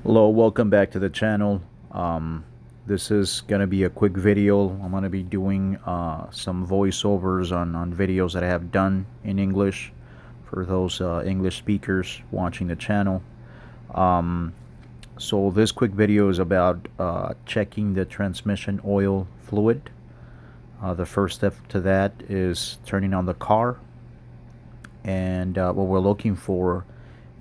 Hello, welcome back to the channel. This is gonna be a quick video. I'm gonna be doing some voiceovers on videos that I have done in English for those English speakers watching the channel. So this quick video is about checking the transmission oil fluid. The first step to that is turning on the car, and what we're looking for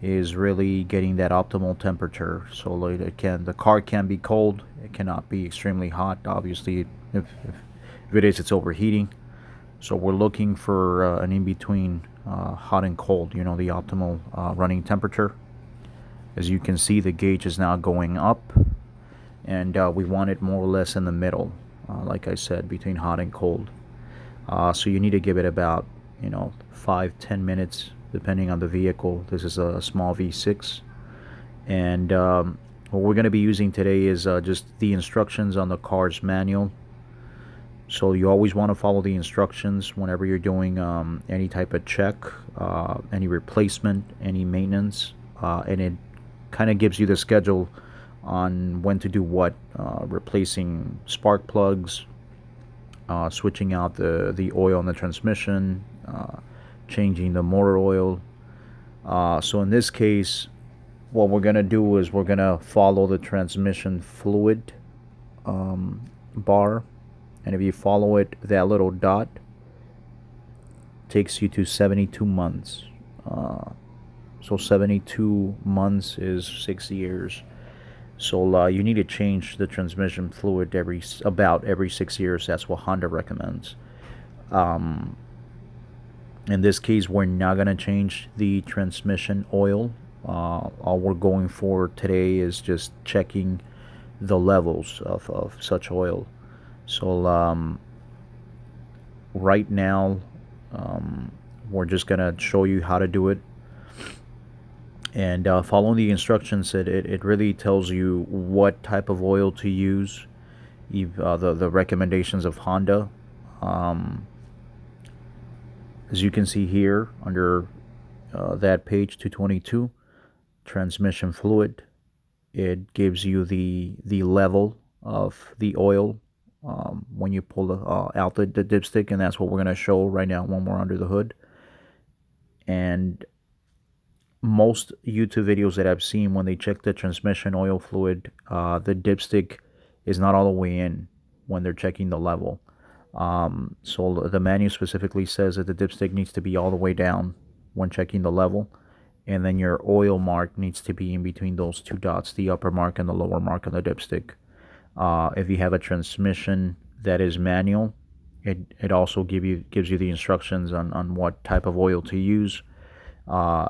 is really getting that optimal temperature. So like the car can be cold, it cannot be extremely hot. Obviously, if it is, it's overheating. So we're looking for an in-between hot and cold, you know, the optimal running temperature. As you can see, the gauge is now going up, and we want it more or less in the middle, like I said, between hot and cold. So you need to give it about 5-10 minutes depending on the vehicle. This is a small V6, and what we're going to be using today is just the instructions on the car's manual. So you always want to follow the instructions whenever you're doing any type of check, any replacement, any maintenance, and it kind of gives you the schedule on when to do what, replacing spark plugs, switching out the oil in the transmission, changing the motor oil. So in this case, what we're going to do is we're going to follow the transmission fluid bar, and if you follow it, that little dot takes you to 72 months. So 72 months is 6 years. So you need to change the transmission fluid about every 6 years. That's what Honda recommends. In this case, we're not going to change the transmission oil. All we're going for today is just checking the levels of such oil. So right now, we're just going to show you how to do it. And following the instructions, it really tells you what type of oil to use, the recommendations of Honda. As you can see here under that page 222, transmission fluid, it gives you the level of the oil when you pull out the dipstick, and that's what we're going to show right now when we're under the hood. And most YouTube videos that I've seen, when they check the transmission oil fluid, the dipstick is not all the way in when they're checking the level. So the manual specifically says that the dipstick needs to be all the way down when checking the level, and then your oil mark needs to be in between those two dots, the upper mark and the lower mark on the dipstick. If you have a transmission that is manual, it also gives you the instructions on what type of oil to use.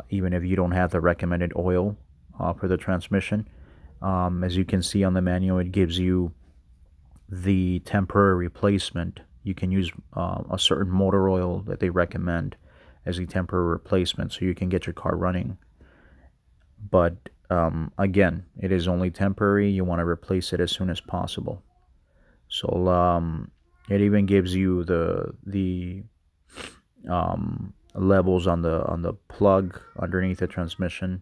Even if you don't have the recommended oil for the transmission. As you can see on the manual, it gives you the temporary replacement. You can use a certain motor oil that they recommend as a temporary replacement, so you can get your car running. But again, it is only temporary. You want to replace it as soon as possible. So it even gives you the levels on the plug underneath the transmission,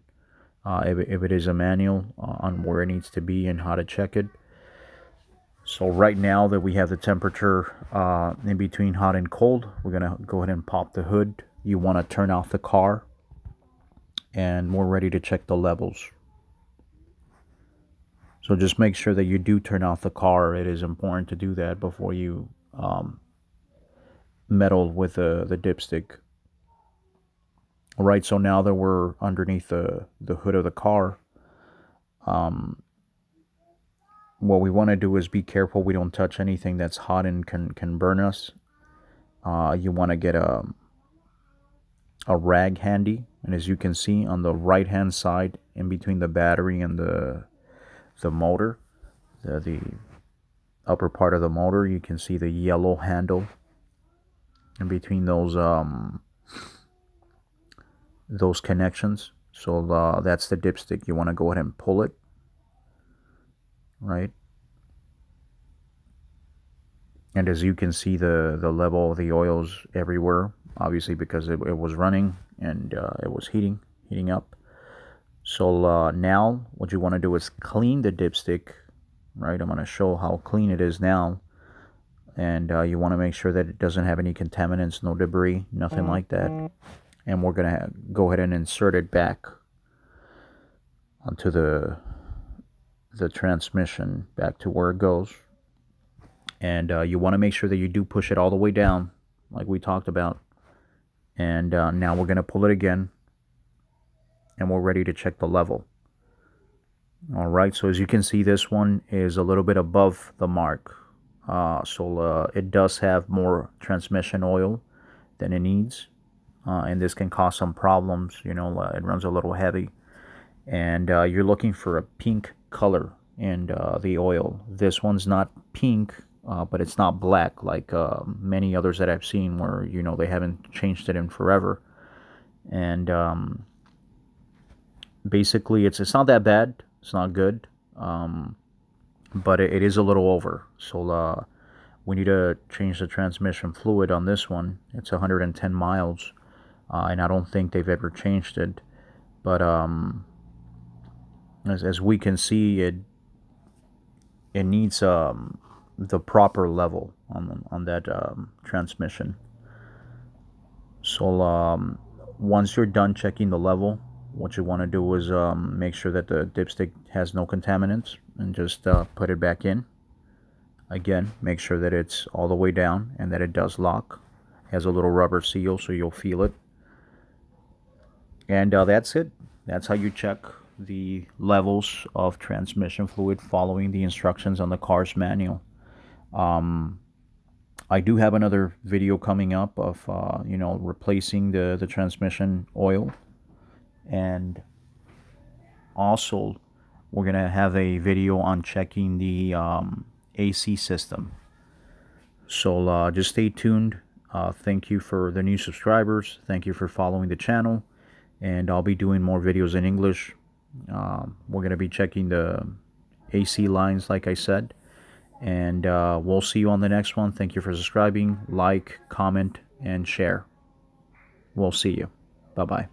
if it is a manual, on where it needs to be and how to check it. So right now that we have the temperature in between hot and cold, we're gonna go ahead and pop the hood. You want to turn off the car, and we're ready to check the levels. So just make sure that you do turn off the car. It is important to do that before you meddle with the dipstick. All right, so now that we're underneath the hood of the car, what we want to do is be careful we don't touch anything that's hot and can burn us. You want to get a rag handy, and as you can see on the right hand side, in between the battery and the motor, the upper part of the motor, you can see the yellow handle. In between those connections, so that's the dipstick. You want to go ahead and pull it, right? And as you can see, the level of the oil's everywhere, obviously because it was running and it was heating up. So now what you want to do is clean the dipstick, right? I'm going to show how clean it is now. And you want to make sure that it doesn't have any contaminants, no debris, nothing like that. And we're going to go ahead and insert it back onto the transmission, back to where it goes. And you want to make sure that you do push it all the way down, like we talked about. And now we're going to pull it again, and we're ready to check the level. All right, so as you can see, this one is a little bit above the mark. So it does have more transmission oil than it needs. And this can cause some problems. You know, it runs a little heavy. And you're looking for a pink color in the oil. This one's not pink, but it's not black like many others that I've seen where, you know, they haven't changed it in forever. And basically it's not that bad. It's not good. But it is a little over. So we need to change the transmission fluid on this one. It's 110 miles. And I don't think they've ever changed it. But as we can see, it needs the proper level on that transmission. So once you're done checking the level, what you want to do is make sure that the dipstick has no contaminants, and just put it back in. Again, make sure that it's all the way down and that it does lock. It has a little rubber seal, so you'll feel it. And that's it. That's how you check the levels of transmission fluid following the instructions on the car's manual. I do have another video coming up of you know, replacing the transmission oil, and also we're gonna have a video on checking the AC system. So just stay tuned. Thank you for the new subscribers. Thank you for following the channel, and I'll be doing more videos in English. We're going to be checking the AC lines, like I said, and we'll see you on the next one. Thank you for subscribing, like, comment, and share. We'll see you. Bye-bye.